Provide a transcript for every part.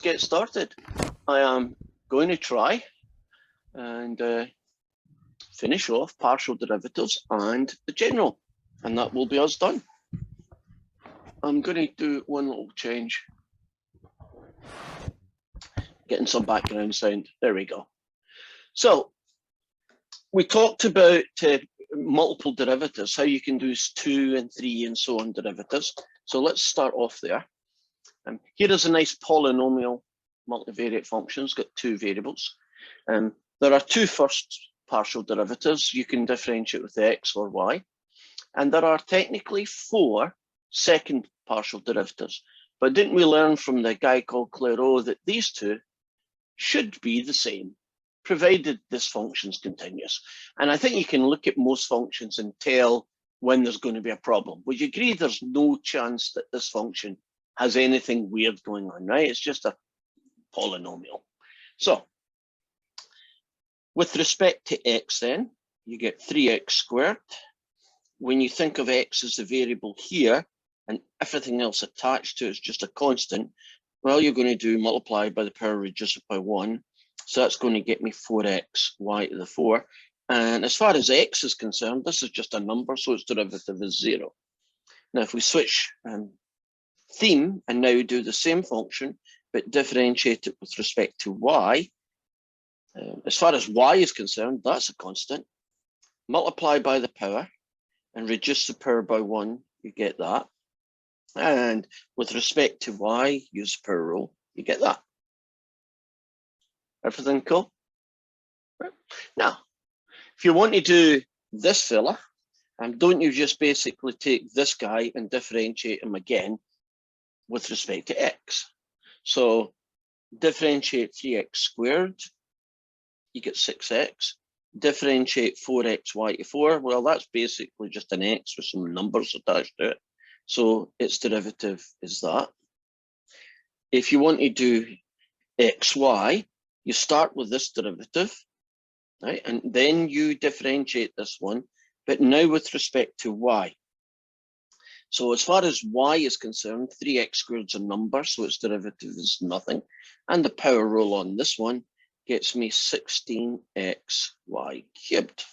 get started. I am going to try and finish off partial derivatives and the general, and that will be us done. I'm going to do one little change. Getting some background sound. There we go. So we talked about multiple derivatives, how you can do 2 and 3 and so on derivatives. So let's start off there. Here is a nice polynomial multivariate function. It's got 2 variables. There are 2 first partial derivatives. You can differentiate with x or y. And there are technically 4 second partial derivatives. But didn't we learn from the guy called Clairaut that these 2 should be the same, provided this function is continuous? And I think you can look at most functions and tell when there's going to be a problem. Would you agree there's no chance that this function has anything weird going on, right? It's just a polynomial. So with respect to x then, you get 3x squared. When you think of x as the variable here and everything else attached to it is just a constant, well, you're going to do multiply by the power reduce it by 1. So that's going to get me 4x y to the 4. And as far as x is concerned, this is just a number, so its derivative is 0. Now, if we switch theme and now do the same function, but differentiate it with respect to y, as far as y is concerned, that's a constant. Multiply by the power and reduce the power by 1, you get that. And with respect to y, use the power rule, you get that. Everything cool? Right. Now, if you want to do this fella, don't you just basically take this guy and differentiate him again with respect to x? So differentiate 3x squared, you get 6x. Differentiate 4xy to 4, well, that's basically just an x with some numbers attached to it. So its derivative is that. If you want to do xy, you start with this derivative, right? And then you differentiate this one, but now with respect to y. So as far as y is concerned, 3x squared is a number, so its derivative is nothing. And the power rule on this one gets me 16xy cubed.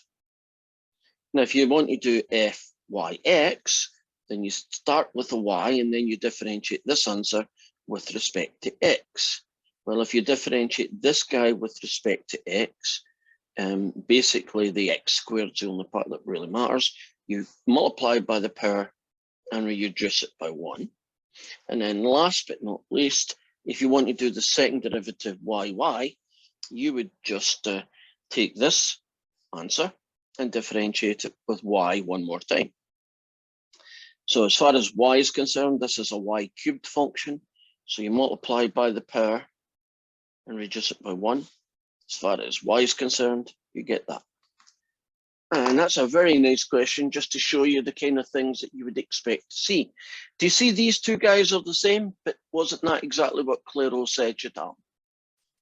Now, if you want to do fyx, then you start with a y and then you differentiate this answer with respect to x. Well, if you differentiate this guy with respect to x, basically the x squared is the only part that really matters. You multiply by the power and reduce it by 1. And then last but not least, if you want to do the second derivative yy, you would just take this answer and differentiate it with y one more time. So as far as y is concerned, this is a y cubed function. So you multiply by the power and reduce it by 1. As far as y is concerned, you get that. And that's a very nice question, just to show you the kind of things that you would expect to see. Do you see these 2 guys are the same? But wasn't that exactly what Clairaut said should happen?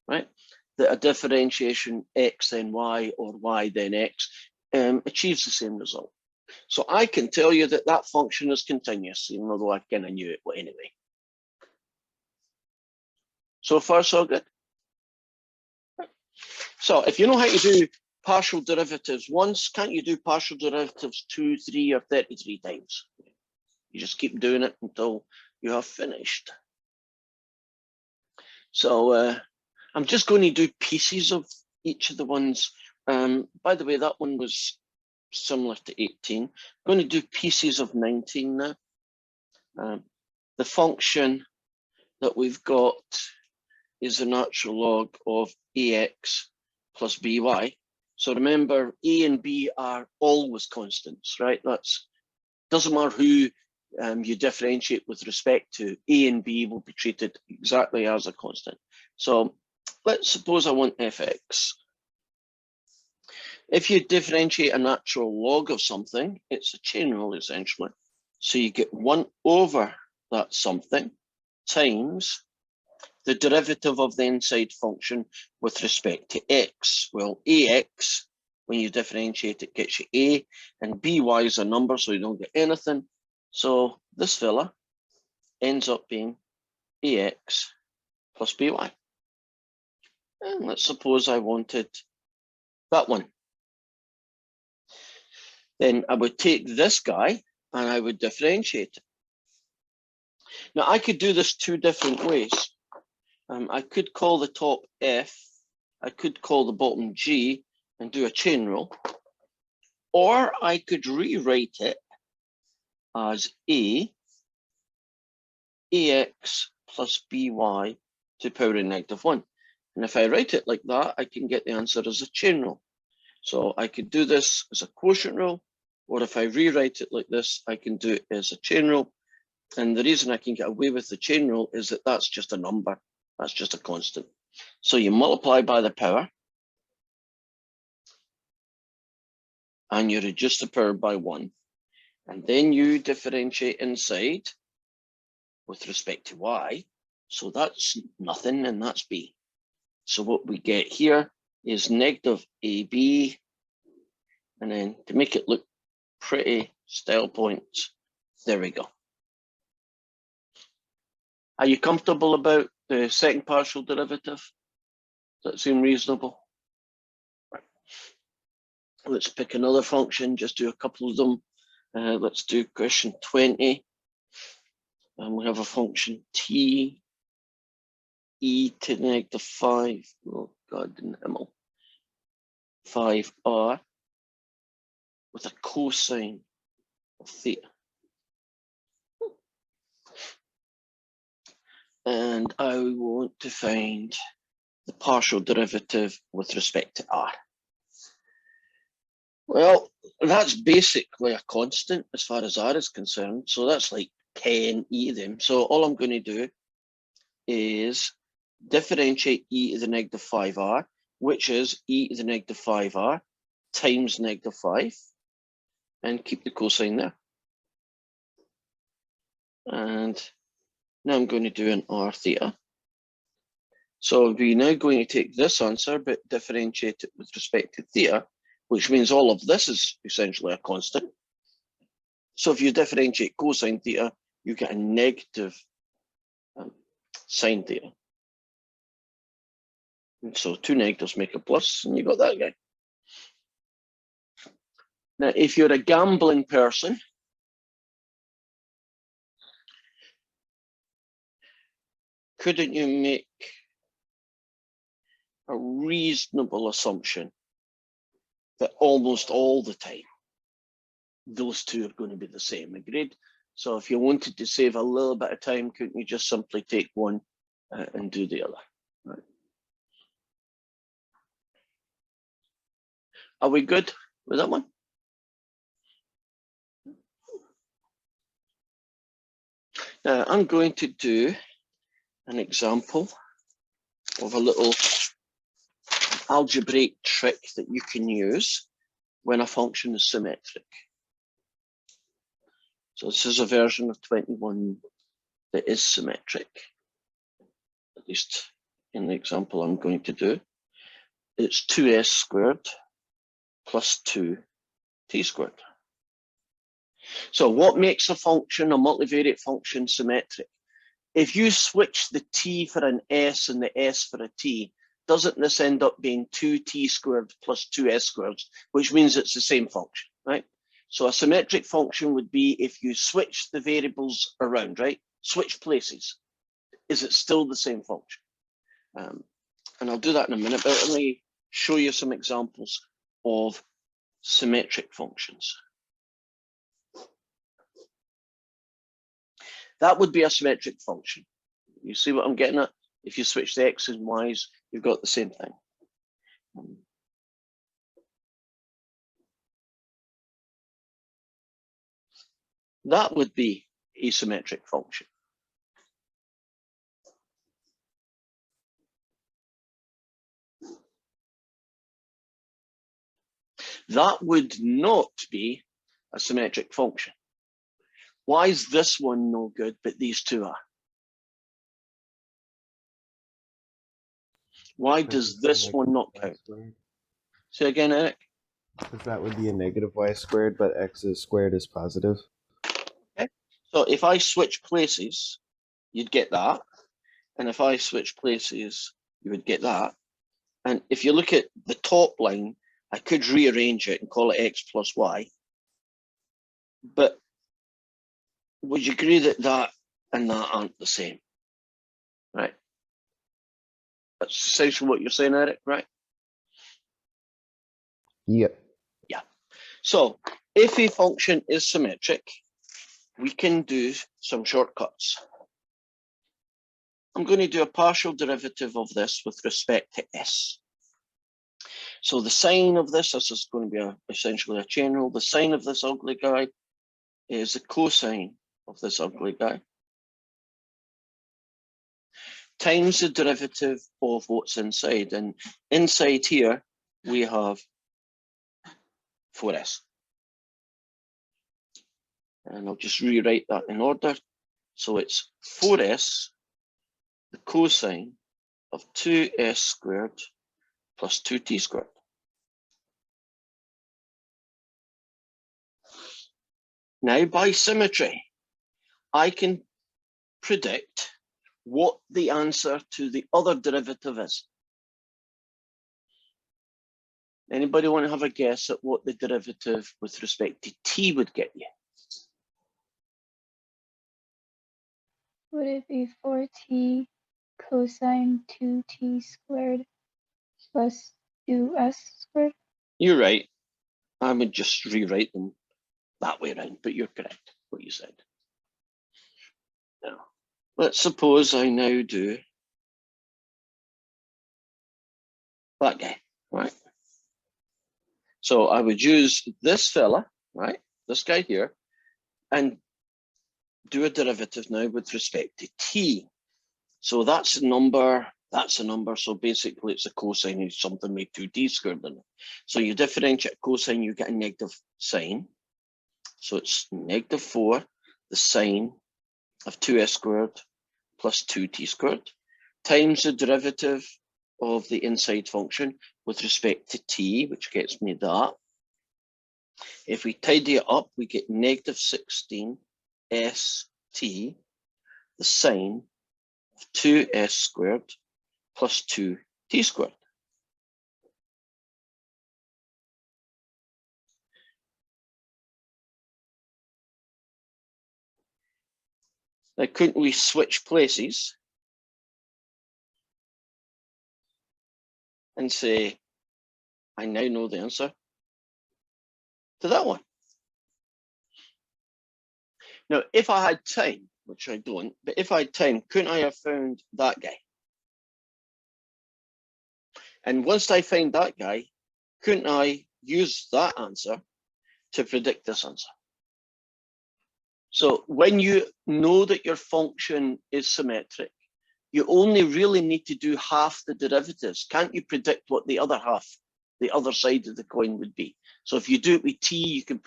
Right? That a differentiation x then y or y then x achieves the same result. So I can tell you that that function is continuous, even though I kind of knew it anyway. So far, so good. So if you know how to do partial derivatives once, can't you do partial derivatives 2, 3, or 33 times? You just keep doing it until you have finished. So I'm just going to do pieces of each of the ones. By the way, that one was similar to 18. I'm going to do pieces of 19 now. The function that we've got is the natural log of ax plus by. So remember, a and b are always constants, right? That's doesn't matter who you differentiate with respect to, a and b will be treated exactly as a constant. So let's suppose I want fx. If you differentiate a natural log of something, it's a chain rule essentially. So you get 1 over that something times the derivative of the inside function with respect to x. Well, ax, when you differentiate it, gets you a, and by is a number, so you don't get anything. So this fella ends up being ax plus by. And let's suppose I wanted that one. Then I would take this guy and I would differentiate it. Now I could do this two different ways. I could call the top F, I could call the bottom G and do a chain rule, or I could rewrite it as ax plus by to the power of -1. And if I write it like that, I can get the answer as a chain rule. So I could do this as a quotient rule, or if I rewrite it like this, I can do it as a chain rule. And the reason I can get away with the chain rule is that that's just a number. That's just a constant. So you multiply by the power and you reduce the power by 1. And then you differentiate inside with respect to y. So that's nothing and that's b. So what we get here is negative ab. And then to make it look pretty, style points, there we go. Are you comfortable about the second partial derivative? Does that seem reasonable? Right. Let's pick another function, just do a couple of them. Let's do question 20. And we have a function t e to the -5, oh God in the himmel, 5r with a cosine of theta. And I want to find the partial derivative with respect to r. Well, that's basically a constant as far as r is concerned. So that's like 10 e of them. So all I'm going to do is differentiate e to the -5r, which is e to the -5r times -5, and keep the cosine there. And now I'm going to do an r theta. So we're now going to take this answer, but differentiate it with respect to theta, which means all of this is essentially a constant. So if you differentiate cosine theta, you get a negative sine theta. And so two negatives make a plus, and you got that guy. Now, if you're a gambling person, couldn't you make a reasonable assumption that almost all the time those two are going to be the same? Agreed? So if you wanted to save a little bit of time, couldn't you just simply take one and do the other? Right. Are we good with that one? Now I'm going to do an example of a little algebraic trick that you can use when a function is symmetric. So this is a version of 21 that is symmetric, at least in the example I'm going to do. It's 2s squared plus 2t squared. So what makes a function, a multivariate function, symmetric? If you switch the t for an s and the s for a t, doesn't this end up being 2t squared plus 2s squared, which means it's the same function, right? So a symmetric function would be if you switch the variables around, right? Switch places. Is it still the same function? And I'll do that in a minute, but let me show you some examples of symmetric functions. That would be a symmetric function. You see what I'm getting at? If you switch the x's and y's, you've got the same thing. That would be a symmetric function. That would not be a symmetric function. Why is this one no good, but these two are? Why does this one not count? Say again, Eric. Because that would be a negative y squared, but x squared is positive. Okay. So if I switch places, you'd get that. And if I switch places, you would get that. And if you look at the top line, I could rearrange it and call it x plus y. But would you agree that that and that aren't the same? Right? That's essentially what you're saying, Eric, right? Yep. Yeah. So if a function is symmetric, we can do some shortcuts. I'm going to do a partial derivative of this with respect to s. So the sine of this is going to be essentially a chain rule. The sine of this ugly guy is the cosine of this ugly guy times the derivative of what's inside. And inside here, we have 4s. And I'll just rewrite that in order. So it's 4s, the cosine of 2s squared plus 2t squared. Now, by symmetry, I can predict what the answer to the other derivative is. Anybody want to have a guess at what the derivative with respect to t would get you? Would it be 4t cosine 2t squared plus 2s squared? You're right. I would just rewrite them that way around, but you're correct, what you said. Now, let's suppose I now do that guy, right? So I would use this fella, right? This guy here, and do a derivative now with respect to t. So that's a number, that's a number. So basically it's a cosine of something with 2t squared in it. So you differentiate cosine, you get a negative sign. So it's negative 4, the sine of 2s squared plus 2t squared, times the derivative of the inside function with respect to t, which gets me that. If we tidy it up, we get negative 16 st, the sine of 2s squared plus 2t squared. Now, couldn't we switch places and say, I now know the answer to that one? Now, if I had time, which I don't, but if I had time, couldn't I have found that guy? And once I find that guy, couldn't I use that answer to predict this answer? So when you know that your function is symmetric, you only really need to do half the derivatives. Can't you predict what the other half, the other side of the coin would be? So if you do it with t, you can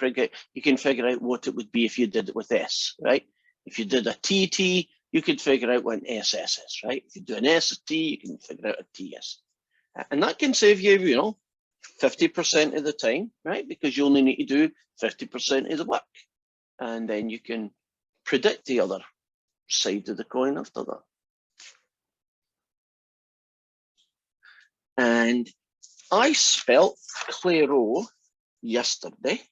figure out what it would be if you did it with s, right? If you did a tt, you could figure out what an ss is, right? If you do an st, you can figure out a ts. And that can save you, 50% of the time, right? Because you only need to do 50% of the work. And then you can predict the other side of the coin after that. And I spelt Clairo yesterday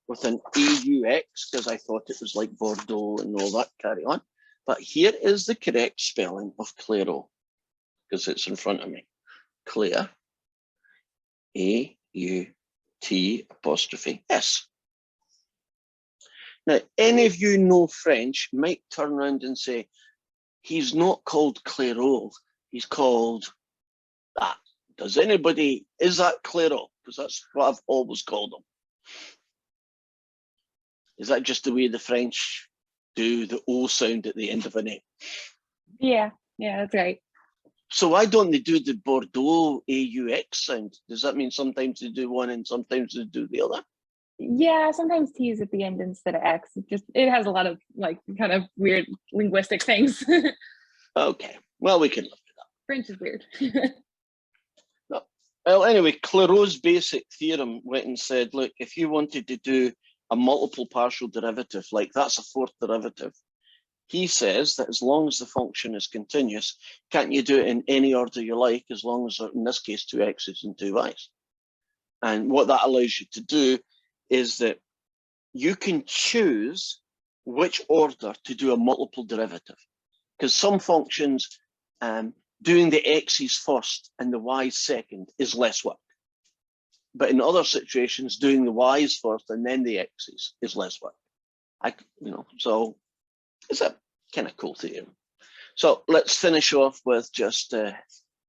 with an AUX because I thought it was like Bordeaux and all that carry on. But here is the correct spelling of Clairo because it's in front of me. Claire, A-U-T''S. Now, any of you know French might turn around and say, he's not called Clairol, he's called that. Is that Clairol? Because that's what I've always called him. Is that just the way the French do the O sound at the end of a name? Yeah, that's right. So why don't they do the Bordeaux AUX sound? Does that mean sometimes they do one and sometimes they do the other? Yeah, sometimes T is at the end instead of X. It has a lot of kind of weird linguistic things. Okay, well, we can live with that. French is weird. No. Well, anyway, Clairaut's basic theorem went and said, look, if you wanted to do a multiple partial derivative, like that's a fourth derivative, he says that as long as the function is continuous, can't you do it in any order you like, as long as, in this case, 2x's and 2y's. And what that allows you to do is that you can choose which order to do a multiple derivative. Because some functions, doing the x's first and the y's second is less work. But in other situations, doing the y's first and then the x's is less work. So it's a kind of cool theorem. So let's finish off with just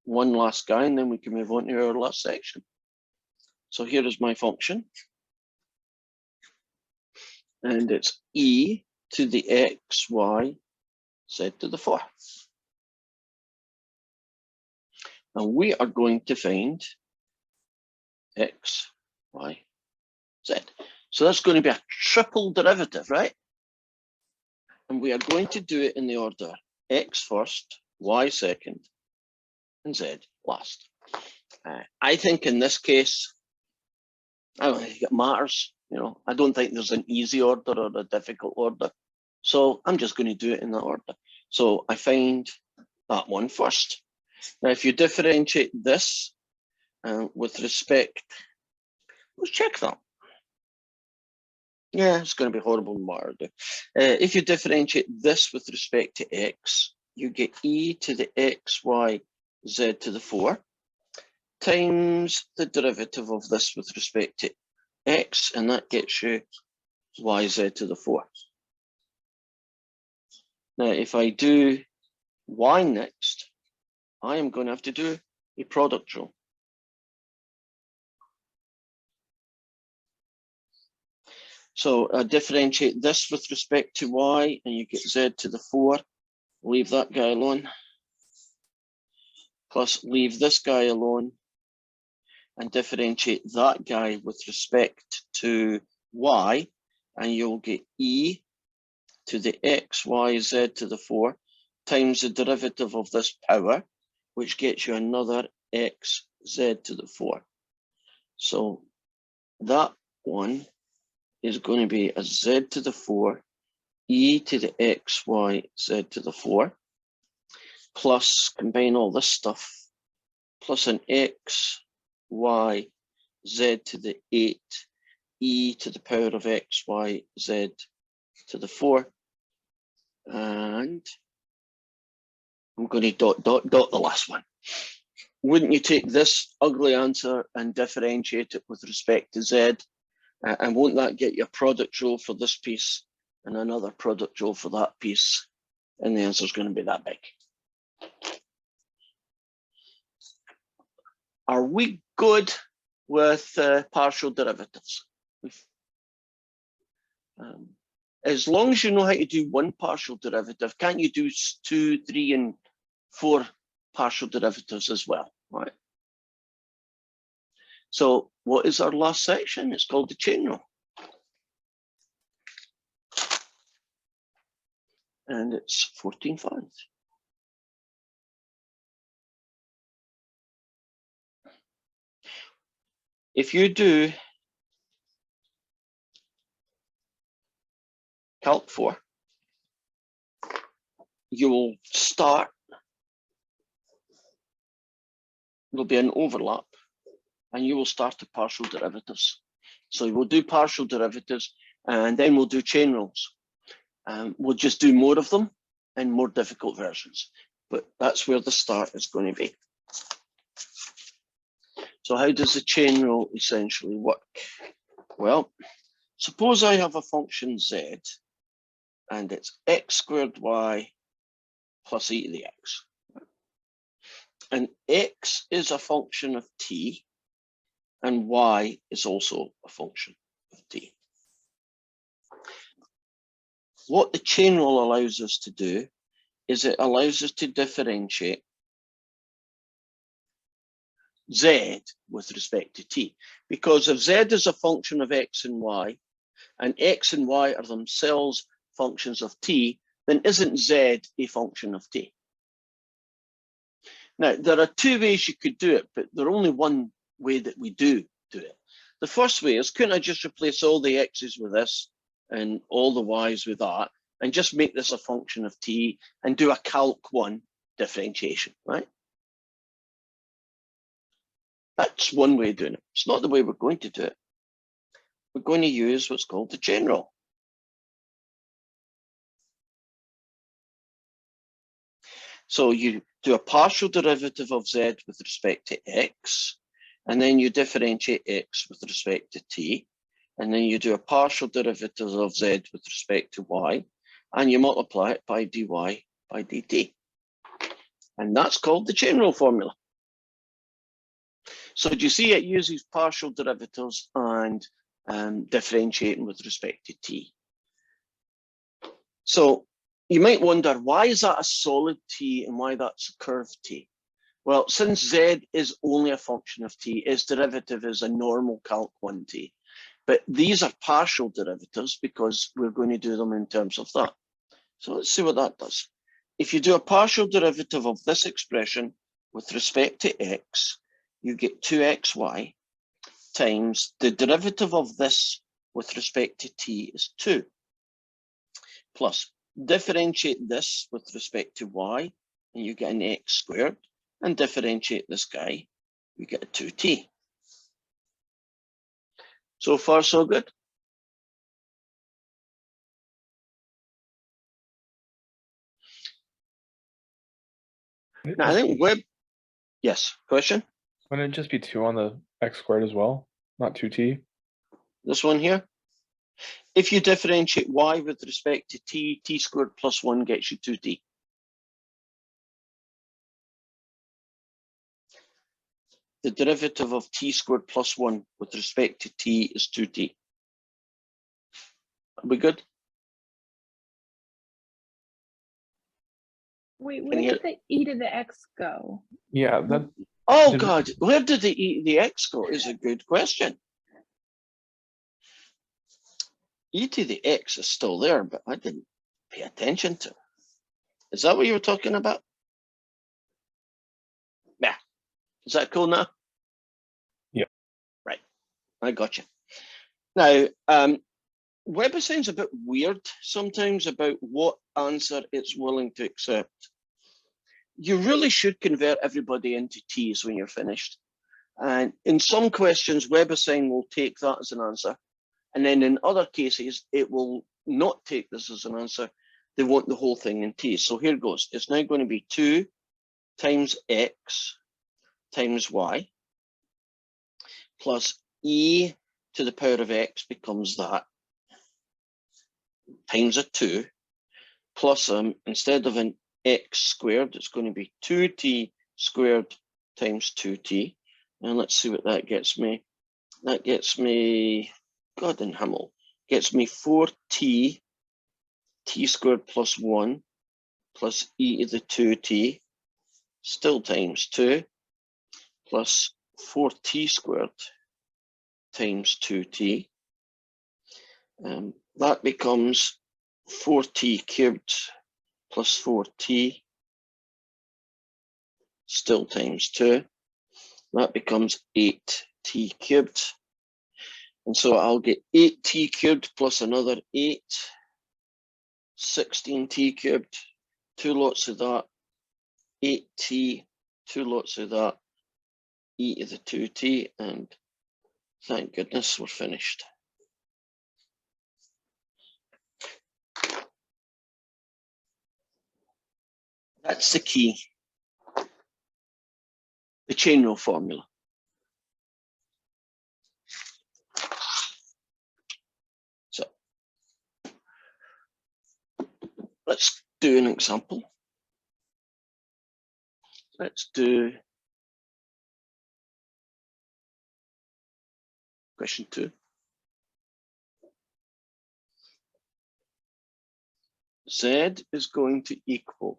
one last guy, and then we can move on to our last section. So here is my function. And it's e to the x, y, z to the 4. And we are going to find x, y, z. So that's going to be a triple derivative, right? And we are going to do it in the order x first, y second, and z last. I think in this case, I don't think it matters. I don't think there's an easy order or a difficult order. So I'm just going to do it in that order. So I find that one first. Now, if you differentiate this with respect, let's check that. Yeah, it's going to be horrible no matter. If you differentiate this with respect to x, you get e to the x, y, z to the 4 times the derivative of this with respect to x, and that gets you yz to the 4. Now, if I do y next, I am going to have to do a product rule. So I differentiate this with respect to y, and you get z to the 4. Leave that guy alone. Plus leave this guy alone, and differentiate that guy with respect to y, and you'll get e to the x, y, z to the 4 times the derivative of this power, which gets you another x, z to the 4. So that one is going to be a z to the 4, e to the x, y, z to the 4, plus combine all this stuff, plus an x, y, z to the 8, e to the power of x, y, z to the 4. And I'm going to dot the last one. Wouldn't you take this ugly answer and differentiate it with respect to z? And won't that get you a product rule for this piece and another product rule for that piece? And the answer is going to be that big. Are we good with partial derivatives? As long as you know how to do one partial derivative, can't you do 2, 3, and 4 partial derivatives as well? Right. So what is our last section? It's called the chain rule. And it's 14.5. If you do Calc 4, you will start, there'll be an overlap, and you will start the partial derivatives. So we'll do partial derivatives, and then we'll do chain rules. We'll just do more of them and more difficult versions, but that's where the start is going to be. So how does the chain rule essentially work? Well, suppose I have a function z, and it's x squared y plus e to the x. And x is a function of t, and y is also a function of t. What the chain rule allows us to do is it allows us to differentiate z with respect to t. Because if z is a function of x and y are themselves functions of t, then isn't z a function of t? Now, there are two ways you could do it, but there's only one way that we do it. The first way is, couldn't I just replace all the x's with this and all the y's with that, and just make this a function of t and do a calc 1 differentiation, right? That's one way of doing it. It's not the way we're going to do it. We're going to use what's called the general. So you do a partial derivative of z with respect to x, and then you differentiate x with respect to t, and then you do a partial derivative of z with respect to y, and you multiply it by dy by dt. And that's called the general formula. So do you see it uses partial derivatives and differentiating with respect to t. So you might wonder, why is that a solid t and why that's a curved t? Well, since z is only a function of t, its derivative is a normal calc 1t. But these are partial derivatives because we're going to do them in terms of that. So let's see what that does. If you do a partial derivative of this expression with respect to x, you get 2xy times the derivative of this with respect to t is 2, plus differentiate this with respect to y, and you get an x squared, and differentiate this guy, you get a 2t. So far, so good. Now, I think yes, question? Wouldn't it just be 2 on the x squared as well, not 2t? This one here. If you differentiate y with respect to t, t squared plus 1 gets you 2t. The derivative of t squared plus 1 with respect to t is 2t. Are we good? Wait, Can where you did the e to the x go? Yeah, that Oh Did- God, where did the x go is a good question. E to the x is still there, but I didn't pay attention to it. Is that what you were talking about? Yeah. Is that cool now? Yeah. Right. I got you. Now, Weber sounds a bit weird sometimes about what answer it's willing to accept. You really should convert everybody into t's when you're finished. And in some questions, WebAssign will take that as an answer. And then in other cases, it will not take this as an answer. They want the whole thing in t. So here goes. It's now going to be 2 times x times y plus e to the power of x becomes that times a 2 plus instead of an x squared, it's going to be 2t squared times 2t. And let's see what that gets me. That gets me, God in Himmel, gets me 4t, t squared plus 1, plus e to the 2t, still times 2, plus 4t squared times 2t. That becomes 4t cubed plus 4t, still times 2. That becomes 8t cubed. And so I'll get 8t cubed plus another 8, 16t cubed, 2 lots of that, 8t, 2 lots of that, e to the 2t, and thank goodness we're finished. That's the key, the chain rule formula. So let's do an example. Let's do question 2. Z is going to equal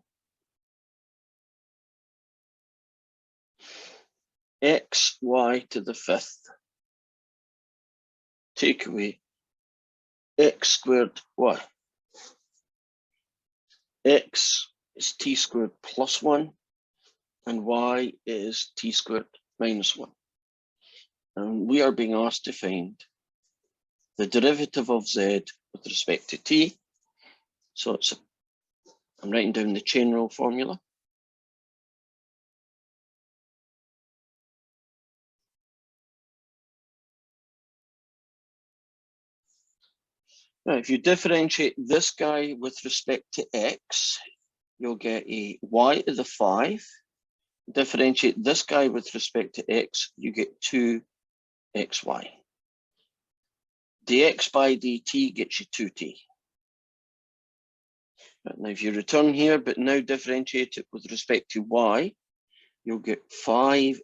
xy to the 5th, take away x squared y. X is t squared plus 1, and y is t squared minus 1. And we are being asked to find the derivative of z with respect to t. So I'm writing down the chain rule formula. Now, if you differentiate this guy with respect to x, you'll get a y to the 5. Differentiate this guy with respect to x, you get 2xy. dx by dt gets you 2t. Now, if you return here, but now differentiate it with respect to y, you'll get 5xy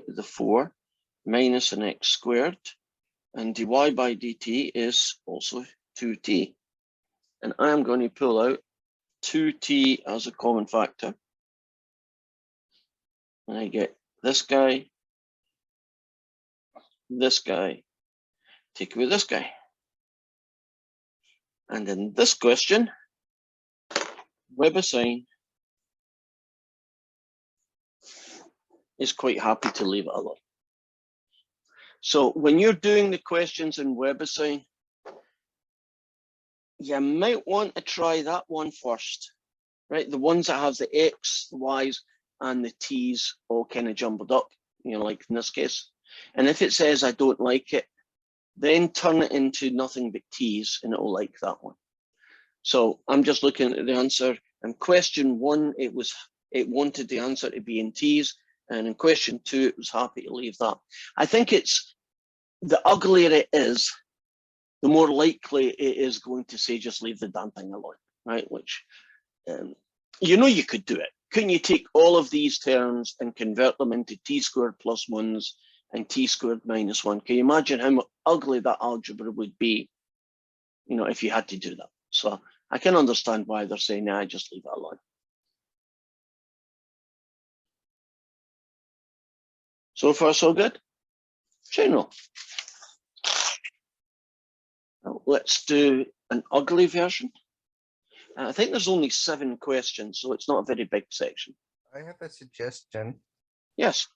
to the 4 minus an x squared, and dy by dt is also 2t. And I'm going to pull out 2t as a common factor. And I get this guy, take away this guy. And in this question, Weber sign is quite happy to leave it alone. So when you're doing the questions in Weber sign, you might want to try that one first, right? The ones that have the X, the Y's, and the T's all kind of jumbled up, you know, like in this case. And if it says I don't like it, then turn it into nothing but T's and it'll like that one. So I'm just looking at the answer. And question 1, it wanted the answer to be in T's. And in question 2, it was happy to leave that. I think it's the uglier it is, the more likely it is going to say just leave the damn thing alone, right? Which, you know, you could do it. Couldn't you take all of these terms and convert them into t squared plus 1s and t squared minus 1? Can you imagine how ugly that algebra would be, you know, if you had to do that? So I can understand why they're saying, nah, just leave it alone. So far, so good. Chain rule. Now, let's do an ugly version. I think there's only 7 questions, so it's not a very big section. I have a suggestion. Yes.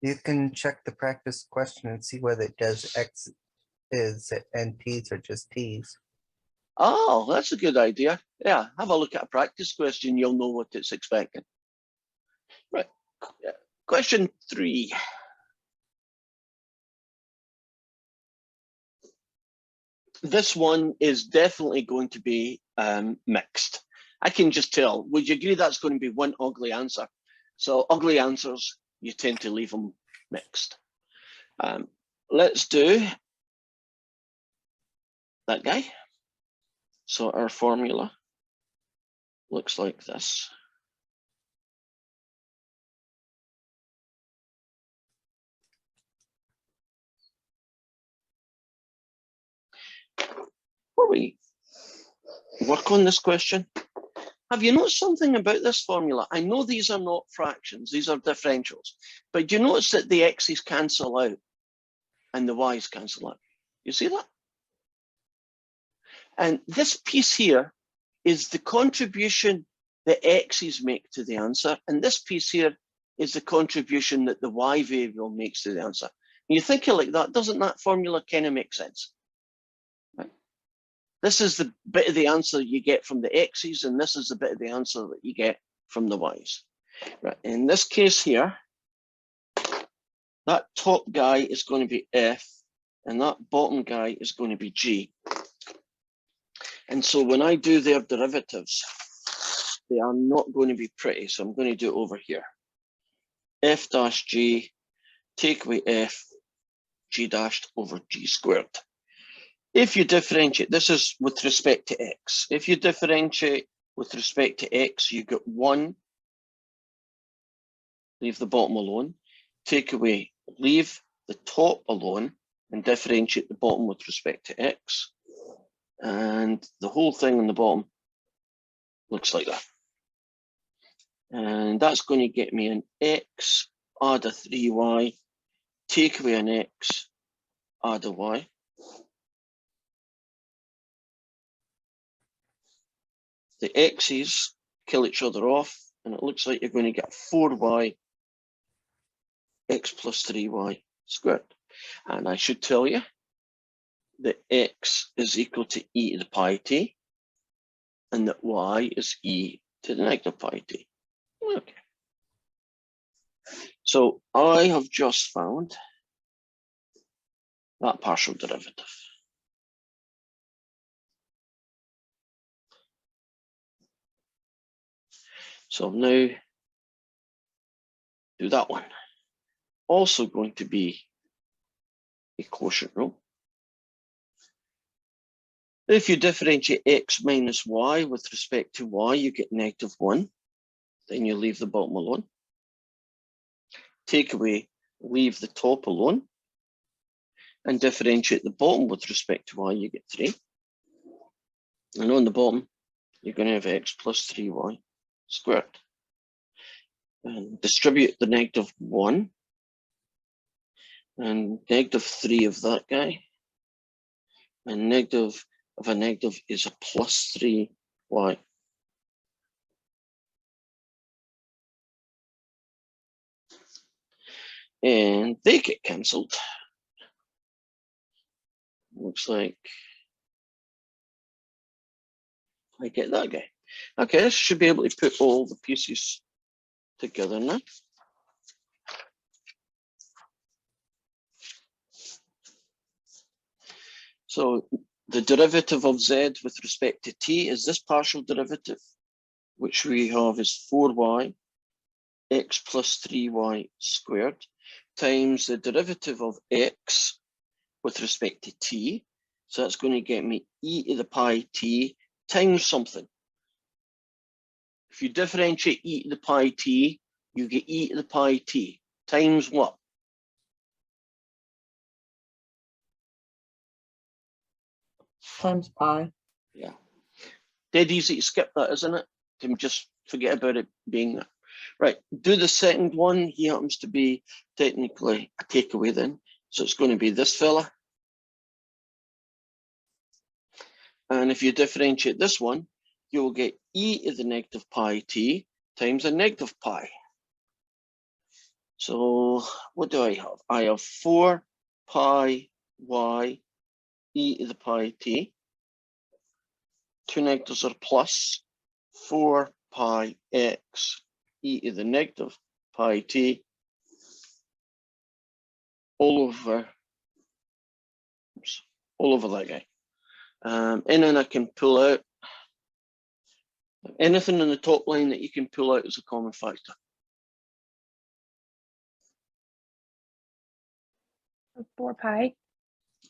You can check the practice question and see whether it does X is and T's are just T's. Oh, that's a good idea. Yeah, have a look at a practice question. You'll know what it's expecting. Right. Question 3. This one is definitely going to be mixed. I can just tell. Would you agree that's going to be one ugly answer? So ugly answers, you tend to leave them mixed. Let's do that guy. So our formula looks like this. Before we work on this question, have you noticed something about this formula? I know these are not fractions, these are differentials, but do you notice that the x's cancel out and the y's cancel out? You see that? And this piece here is the contribution that x's make to the answer, and this piece here is the contribution that the y variable makes to the answer. When you think of it like that, doesn't that formula kind of make sense? Right? This is the bit of the answer you get from the x's, and this is the bit of the answer that you get from the y's. Right. In this case here, that top guy is going to be f, and that bottom guy is going to be g. And so when I do their derivatives, they are not going to be pretty. So I'm going to do it over here. F dash g, take away f, g dashed over g squared. If you differentiate, this is with respect to x. If you differentiate with respect to x, you get 1, leave the bottom alone, take away, leave the top alone, and differentiate the bottom with respect to x. And the whole thing on the bottom looks like that. And that's going to get me an x, add a 3y, take away an x, add a y. The x's kill each other off, and it looks like you're going to get 4y, x plus 3y squared. And I should tell you that x is equal to e to the pi t. and that y is e to the negative pi t. Okay. So I have just found that partial derivative. So now do that one. Also going to be a quotient rule. If you differentiate x minus y with respect to y, you get -1. Then you leave the bottom alone. Take away, leave the top alone. And differentiate the bottom with respect to y, you get 3. And on the bottom, you're going to have x plus 3y squared. And distribute the -1 and -3 of that guy. And negative of a negative is a plus 3y. And they get cancelled. Looks like I get that guy. Okay, this should be able to put all the pieces together now. So the derivative of z with respect to t is this partial derivative, which we have is 4y x plus 3y squared times the derivative of x with respect to t. So that's going to get me e to the pi t times something. If you differentiate e to the pi t, you get e to the pi t times what? Times pi. Yeah. Dead easy to skip that, isn't it? Can just forget about it being there. Right, do the second one. He happens to be technically a takeaway then. So it's going to be this fella. And if you differentiate this one, you will get e to the negative pi t times a negative pi. So what do I have? I have 4 pi y e to the pi t. Two negatives are plus 4 pi x e to the negative pi t all over that guy. And then I can pull out anything in the top line that you can pull out as a common factor. 4 pi.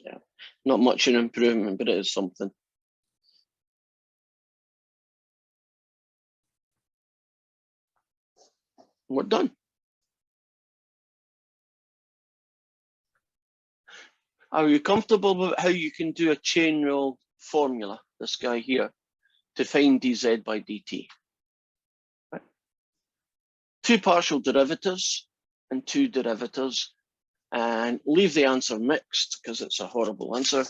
Yeah, not much an improvement, but it is something. We're done. Are you comfortable with how you can do a chain rule formula, this guy here, to find dz by dt? Right. Two partial derivatives and two derivatives, and leave the answer mixed because it's a horrible answer.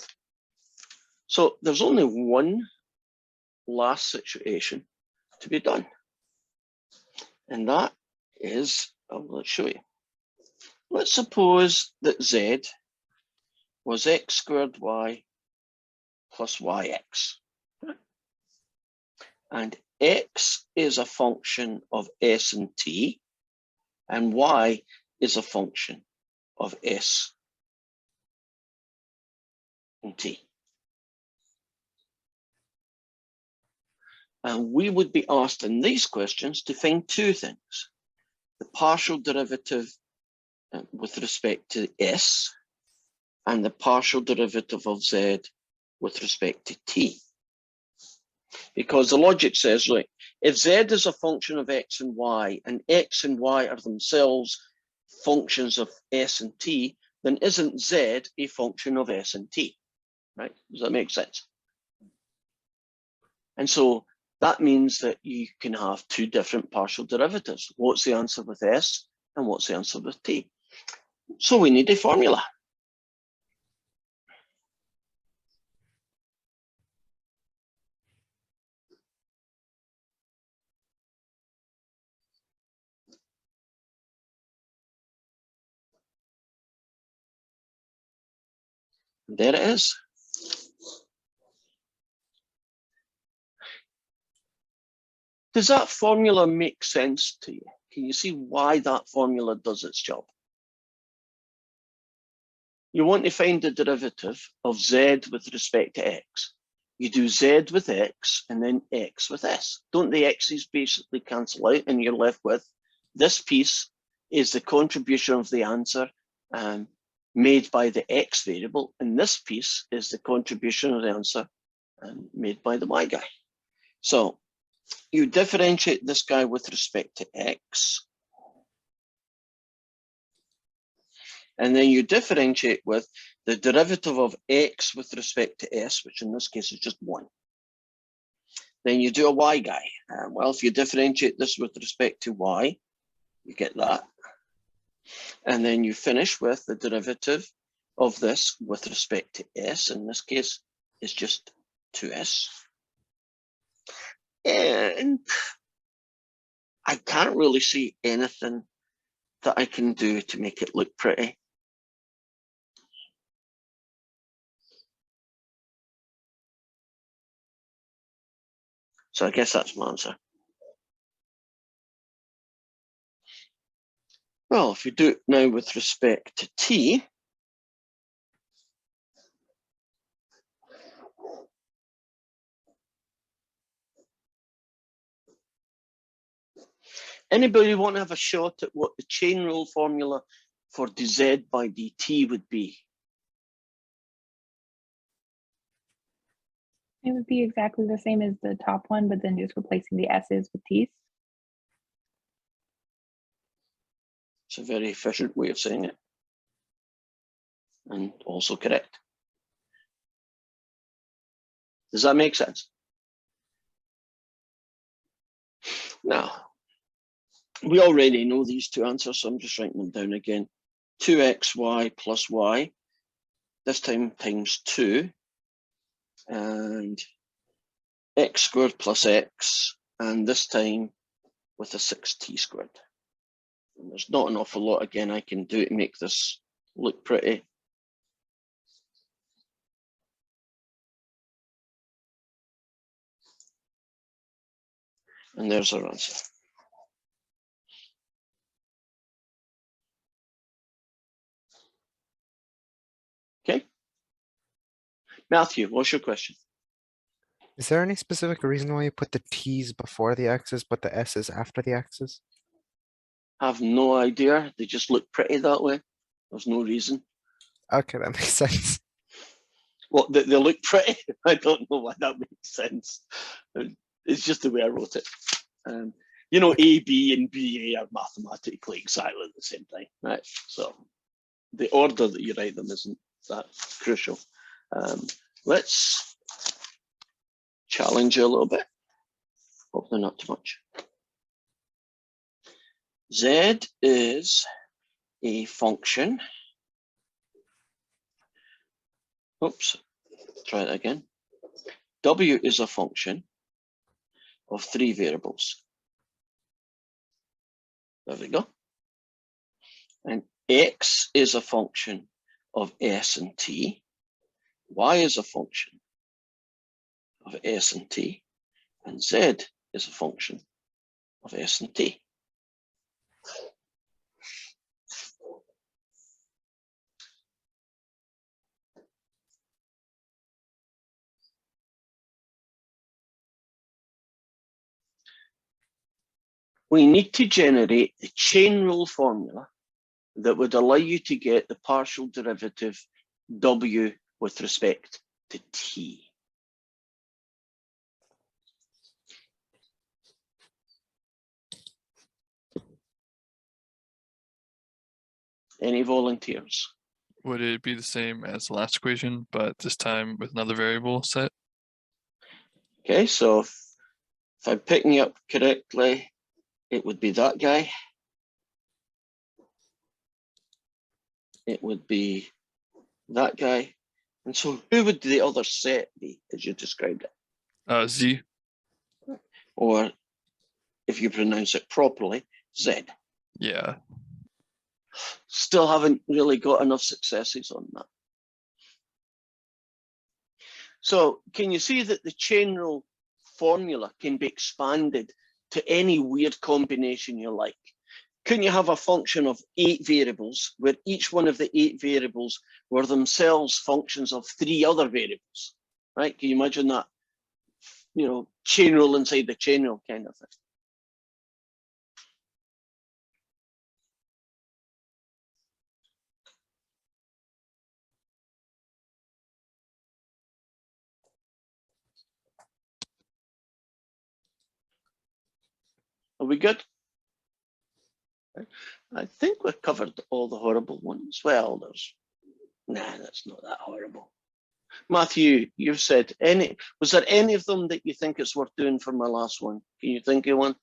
So there's only one last situation to be done. And that is, let's show you. Let's suppose that z was x squared y plus yx. And x is a function of s and t, and y is a function of s and t. And we would be asked in these questions to find two things: the partial derivative with respect to s, and the partial derivative of z with respect to t. Because the logic says, look, if z is a function of x and y are themselves functions of s and t, then isn't z a function of s and t, right? Does that make sense? And so that means that you can have two different partial derivatives. What's the answer with s and what's the answer with t? So we need a formula. There it is. Does that formula make sense to you? Can you see why that formula does its job? You want to find the derivative of z with respect to x. You do z with x and then x with s. Don't the x's basically cancel out and you're left with this piece is the contribution of the answer made by the x variable, and this piece is the contribution of the answer made by the y guy. So you differentiate this guy with respect to x, and then you differentiate with the derivative of x with respect to s, which in this case is just 1. Then you do a y guy. Well, if you differentiate this with respect to y, you get that. And then you finish with the derivative of this with respect to s. In this case, is just 2s. And I can't really see anything that I can do to make it look pretty. So I guess that's my answer. Well, if you do it now with respect to t, anybody want to have a shot at what the chain rule formula for dz by dt would be? It would be exactly the same as the top one, but then just replacing the s's with t's. It's a very efficient way of saying it, and also correct. Does that make sense? Now, we already know these two answers, so I'm just writing them down again. 2xy plus y, this time times 2, and x squared plus x, and this time with a 6t squared. And there's not an awful lot, again, I can do to make this look pretty. And there's our answer. Okay. Matthew, what's your question? Is there any specific reason why you put the t's before the x's, but the s's after the x's? I have no idea. They just look pretty that way. There's no reason. Okay, that makes sense. Well, they look pretty. I don't know why that makes sense. It's just the way I wrote it. You know, A, B, and B, A are mathematically exactly the same thing, right? So the order that you write them isn't that crucial. Let's challenge you a little bit. Hopefully not too much. Z is a function. Oops, try that again. W is a function of 3 variables. There we go. And x is a function of s and t. Y is a function of s and t. And z is a function of s and t. We need to generate the chain rule formula that would allow you to get the partial derivative w with respect to t. Any volunteers? Would it be the same as the last equation, but this time with another variable set? Okay, so if I'm picking up correctly, it would be that guy. It would be that guy. And so who would the other set be as you described it? Z. Or if you pronounce it properly, Z. Yeah. Still haven't really got enough successes on that. So can you see that the chain rule formula can be expanded to any weird combination you like. Couldn't you have a function of 8 variables where each one of the 8 variables were themselves functions of 3 other variables, right? Can you imagine that, you know, chain rule inside the chain rule kind of thing? Are we good? I think we've covered all the horrible ones. Well, that's not that horrible. Matthew, you've said was there any of them that you think it's worth doing for my last one? Can you think of one?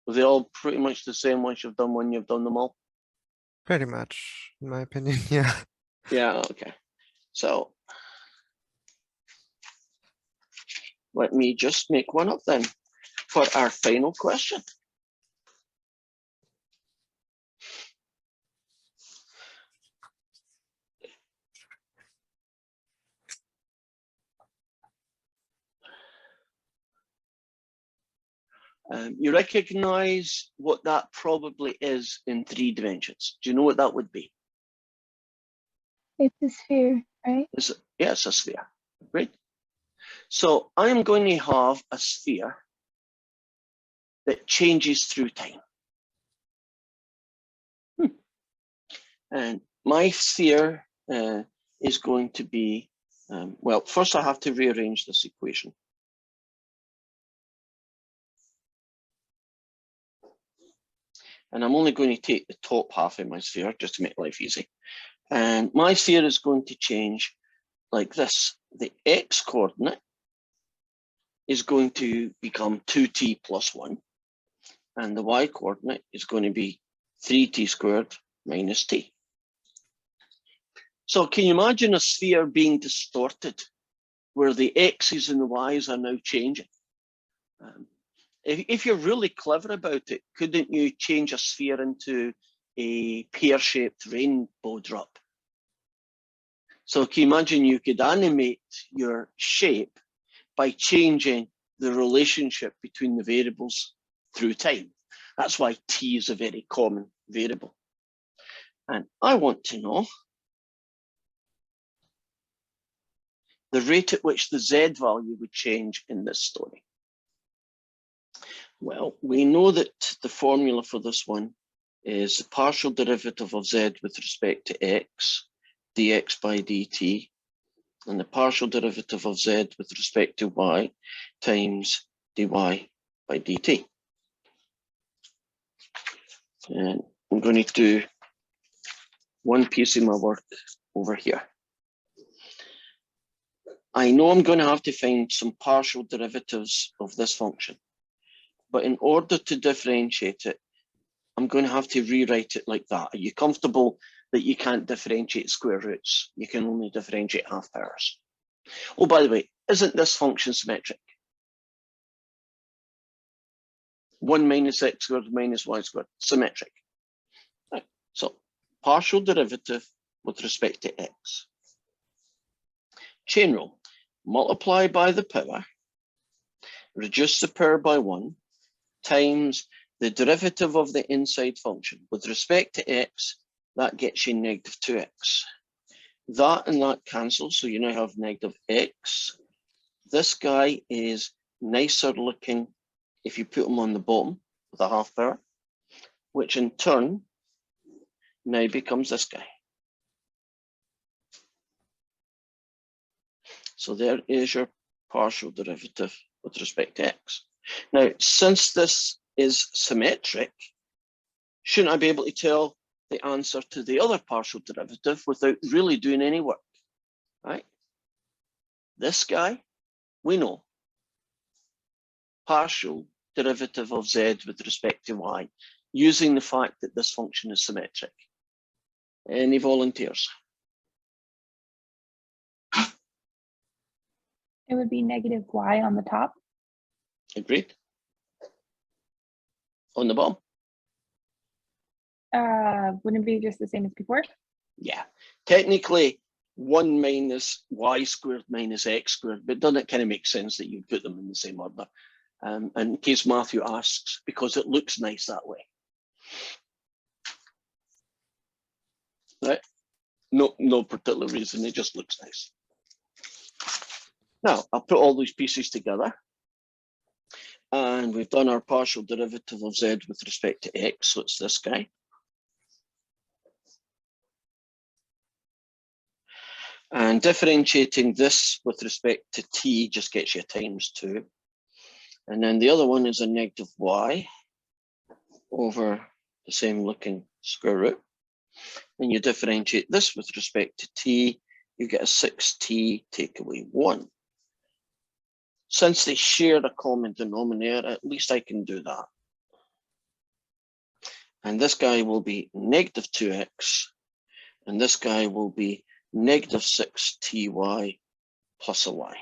Were they all pretty much the same once you've done one, you've done them all? Pretty much, in my opinion, yeah. Yeah, okay. So let me just make one up then for our final question. You recognize what that probably is in 3 dimensions. Do you know what that would be? It's a sphere, right? Yeah, it's a sphere. Great. So I'm going to have a sphere that changes through time. And my sphere is going to be, well, first I have to rearrange this equation. And I'm only going to take the top half of my sphere just to make life easy. And my sphere is going to change like this. The x coordinate is going to become 2t plus 1. And the y coordinate is going to be 3t squared minus t. So can you imagine a sphere being distorted where the x's and the y's are now changing? If you're really clever about it, couldn't you change a sphere into a pear-shaped rainbow drop? So can you imagine you could animate your shape by changing the relationship between the variables through time? That's why t is a very common variable. And I want to know the rate at which the z value would change in this story. Well, we know that the formula for this one is the partial derivative of z with respect to x, dx by dt, and the partial derivative of z with respect to y times dy by dt. And I'm going to do one piece of my work over here. I know I'm going to have to find some partial derivatives of this function. But in order to differentiate it, I'm going to have to rewrite it like that. Are you comfortable that you can't differentiate square roots? You can only differentiate half powers. Oh, by the way, isn't this function symmetric? 1 minus x squared minus y squared, symmetric. Right. So partial derivative with respect to x. Chain rule, multiply by the power, reduce the power by 1, times the derivative of the inside function. With respect to x, that gets you negative 2x. That and that cancels, so you now have negative x. This guy is nicer looking if you put him on the bottom with a half power, which in turn now becomes this guy. So there is your partial derivative with respect to x. Now, since this is symmetric, shouldn't I be able to tell the answer to the other partial derivative without really doing any work, right? This guy, we know, partial derivative of z with respect to y, using the fact that this function is symmetric. Any volunteers? It would be negative y on the top. Agreed? On the bottom? Wouldn't it be just the same as before? Yeah, technically 1 minus y squared minus x squared, but doesn't it kind of make sense that you put them in the same order? And in case Matthew asks, because it looks nice that way. Right? No particular reason, it just looks nice. Now, I'll put all these pieces together. And we've done our partial derivative of z with respect to x, so it's this guy. And differentiating this with respect to t just gets you times 2. And then the other one is a negative y over the same looking square root. And you differentiate this with respect to t, you get a 6t take away 1. Since they share a common denominator, at least I can do that. And this guy will be negative 2x, and this guy will be negative 6ty plus a y.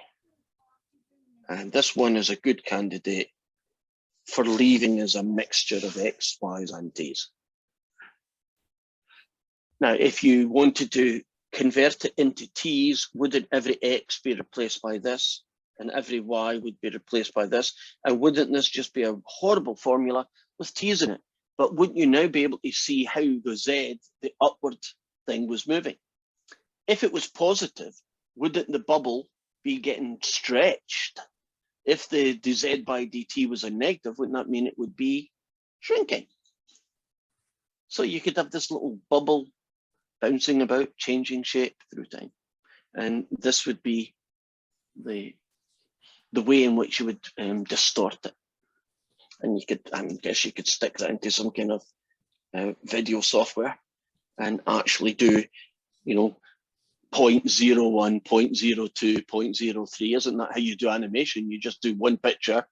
And this one is a good candidate for leaving as a mixture of x, y's, and t's. Now, if you wanted to convert it into t's, wouldn't every x be replaced by this? And every y would be replaced by this? And wouldn't this just be a horrible formula with t's in it? But wouldn't you now be able to see how the z, the upward thing, was moving? If it was positive, wouldn't the bubble be getting stretched? If the dz by dt was a negative, wouldn't that mean it would be shrinking? So you could have this little bubble bouncing about, changing shape through time. And this would be the way in which you would distort it. And you could, I guess you could stick that into some kind of video software and actually do, 0.01, 0.02, 0.03. Isn't that how you do animation? You just do one picture,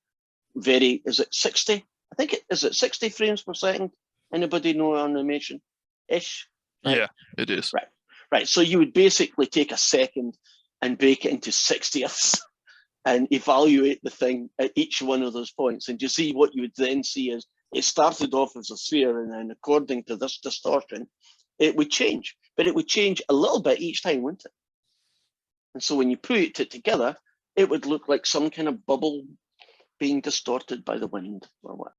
is it 60? I think is it 60 frames per second? Anybody know animation-ish? Right? Yeah, it is. Right. So you would basically take a second and break it into 60ths and evaluate the thing at each one of those points. And you see what you would then see is it started off as a sphere, and then according to this distortion, it would change. But it would change a little bit each time, wouldn't it? And so when you put it together, it would look like some kind of bubble being distorted by the wind or what.